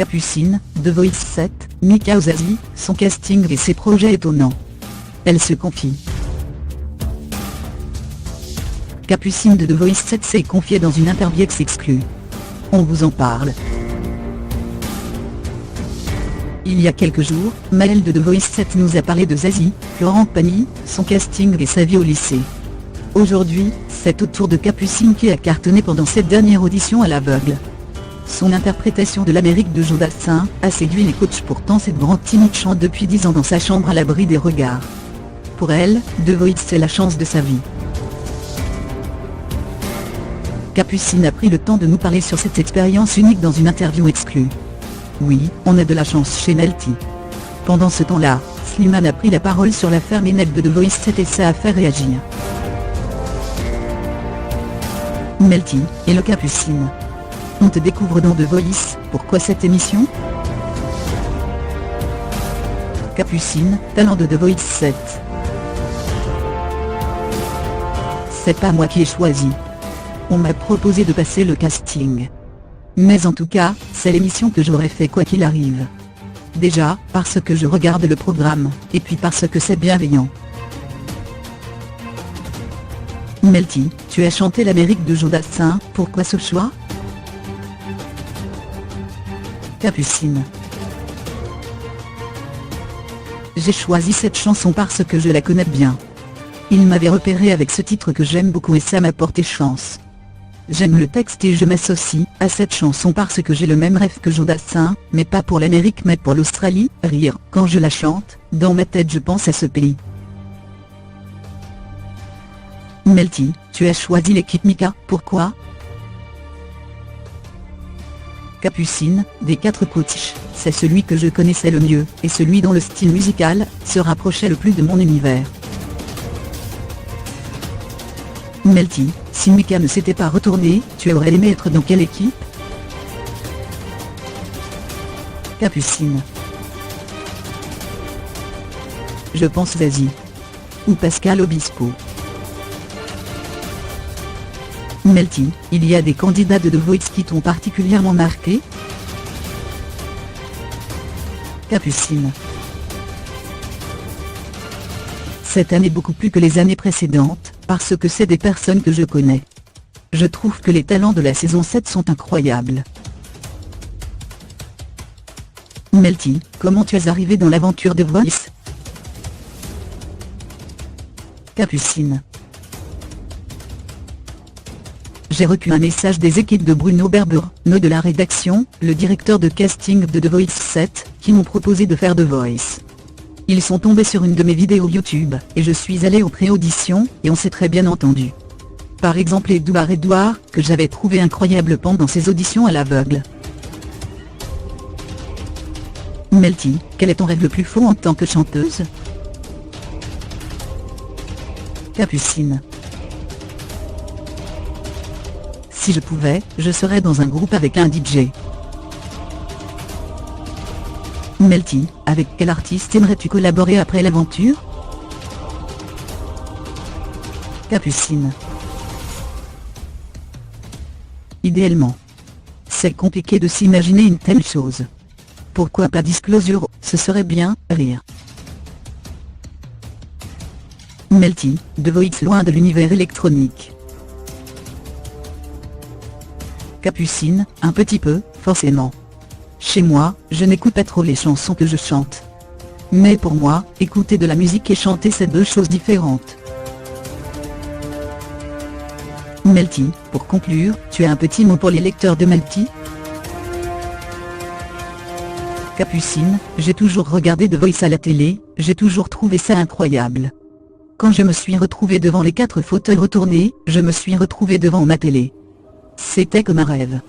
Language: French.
Capucine, The Voice 7, Mika Ozazi, son casting et ses projets étonnants. Elle se confie. Capucine de The Voice 7 s'est confiée dans une interview exclue. On vous en parle. Il y a quelques jours, Maëlle de The Voice 7 nous a parlé de Zazie, Florent Pagny, son casting et sa vie au lycée. Aujourd'hui, c'est au tour de Capucine qui a cartonné pendant cette dernière audition à l'aveugle. Son interprétation de l'Amérique de Joe Dassin a séduit les coachs. Pourtant cette grande timide chante depuis 10 ans dans sa chambre à l'abri des regards. Pour elle, The Voice c'est la chance de sa vie. Capucine a pris le temps de nous parler sur cette expérience unique dans une interview exclue. Oui, on a de la chance chez Melty. Pendant ce temps-là, Slimane a pris la parole sur l'affaire Ménel de The Voice 7 et ça a fait réagir. Melty, et le Capucine. On te découvre dans The Voice, pourquoi cette émission ? Capucine, talent de The Voice 7. C'est pas moi qui ai choisi. On m'a proposé de passer le casting. Mais en tout cas, c'est l'émission que j'aurais fait quoi qu'il arrive. Déjà, parce que je regarde le programme, et puis parce que c'est bienveillant. Melty, tu as chanté l'Amérique de Joe Dassin, pourquoi ce choix ? Capucine. J'ai choisi cette chanson parce que je la connais bien. Il m'avait repéré avec ce titre que j'aime beaucoup et ça m'a porté chance. J'aime le texte et je m'associe à cette chanson parce que j'ai le même rêve que Joe Dassin, mais pas pour l'Amérique mais pour l'Australie. Rire, quand je la chante, dans ma tête je pense à ce pays. Melty, tu as choisi l'équipe Mika, pourquoi ? Capucine, des 4 coachs, c'est celui que je connaissais le mieux, et celui dont le style musical se rapprochait le plus de mon univers. Melty, si Mika ne s'était pas retourné, tu aurais aimé être dans quelle équipe ? Capucine. Je pense Zazie. Ou Pascal Obispo. Melty, il y a des candidats de The Voice qui t'ont particulièrement marqué ? Capucine. Cette année beaucoup plus que les années précédentes, parce que c'est des personnes que je connais. Je trouve que les talents de la saison 7 sont incroyables. Melty, comment tu es arrivé dans l'aventure de Voice ? Capucine. J'ai reçu un message des équipes de Bruno Berber, de la rédaction, le directeur de casting de The Voice 7, qui m'ont proposé de faire The Voice. Ils sont tombés sur une de mes vidéos YouTube, et je suis allé aux pré-auditions, et on s'est très bien entendu. Par exemple Edouard, que j'avais trouvé incroyable pendant ses auditions à l'aveugle. Melty, quel est ton rêve le plus faux en tant que chanteuse ? Capucine. Si je pouvais, je serais dans un groupe avec un DJ. Melty, avec quel artiste aimerais-tu collaborer après l'aventure ? Capucine. Idéalement. C'est compliqué de s'imaginer une telle chose. Pourquoi pas Disclosure, ce serait bien, rire. Melty, The Voice loin de l'univers électronique. Capucine, un petit peu, forcément. Chez moi, je n'écoute pas trop les chansons que je chante. Mais pour moi, écouter de la musique et chanter c'est 2 choses différentes. Melty, pour conclure, tu as un petit mot pour les lecteurs de Melty ? Capucine, j'ai toujours regardé The Voice à la télé, j'ai toujours trouvé ça incroyable. Quand je me suis retrouvée devant les 4 fauteuils retournés, je me suis retrouvée devant ma télé. C'était comme un rêve.